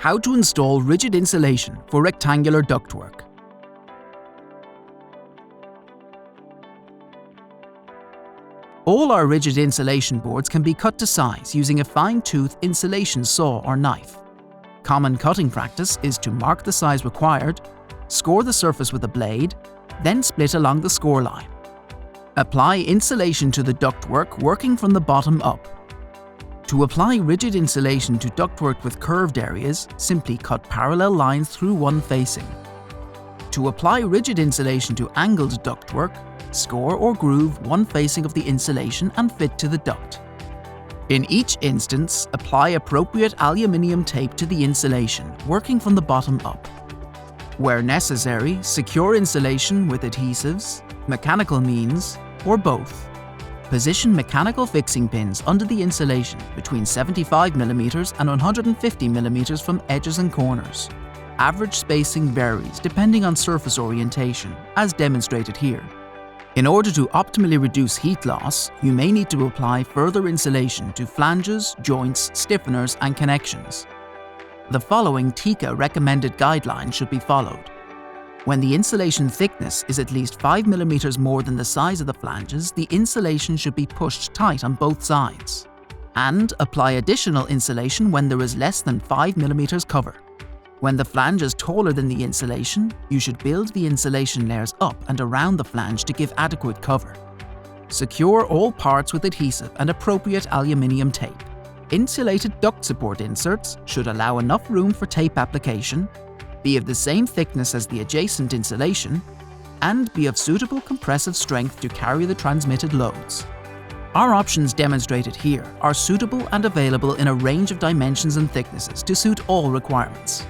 How to install rigid insulation for rectangular ductwork. All our rigid insulation boards can be cut to size using a fine-tooth insulation saw or knife. Common cutting practice is to mark the size required, score the surface with a blade, then split along the score line. Apply insulation to the ductwork working from the bottom up. To apply rigid insulation to ductwork with curved areas, simply cut parallel lines through one facing. To apply rigid insulation to angled ductwork, score or groove one facing of the insulation and fit to the duct. In each instance, apply appropriate aluminium tape to the insulation, working from the bottom up. Where necessary, secure insulation with adhesives, mechanical means, or both. Position mechanical fixing pins under the insulation between 75 mm and 150 mm from edges and corners. Average spacing varies depending on surface orientation, as demonstrated here. In order to optimally reduce heat loss, you may need to apply further insulation to flanges, joints, stiffeners and connections. The following TICA recommended guidelines should be followed. When the insulation thickness is at least 5 mm more than the size of the flanges, the insulation should be pushed tight on both sides. And apply additional insulation when there is less than 5 mm cover. When the flange is taller than the insulation, you should build the insulation layers up and around the flange to give adequate cover. Secure all parts with adhesive and appropriate aluminium tape. Insulated duct support inserts should allow enough room for tape application, be of the same thickness as the adjacent insulation, and be of suitable compressive strength to carry the transmitted loads. Our options demonstrated here are suitable and available in a range of dimensions and thicknesses to suit all requirements.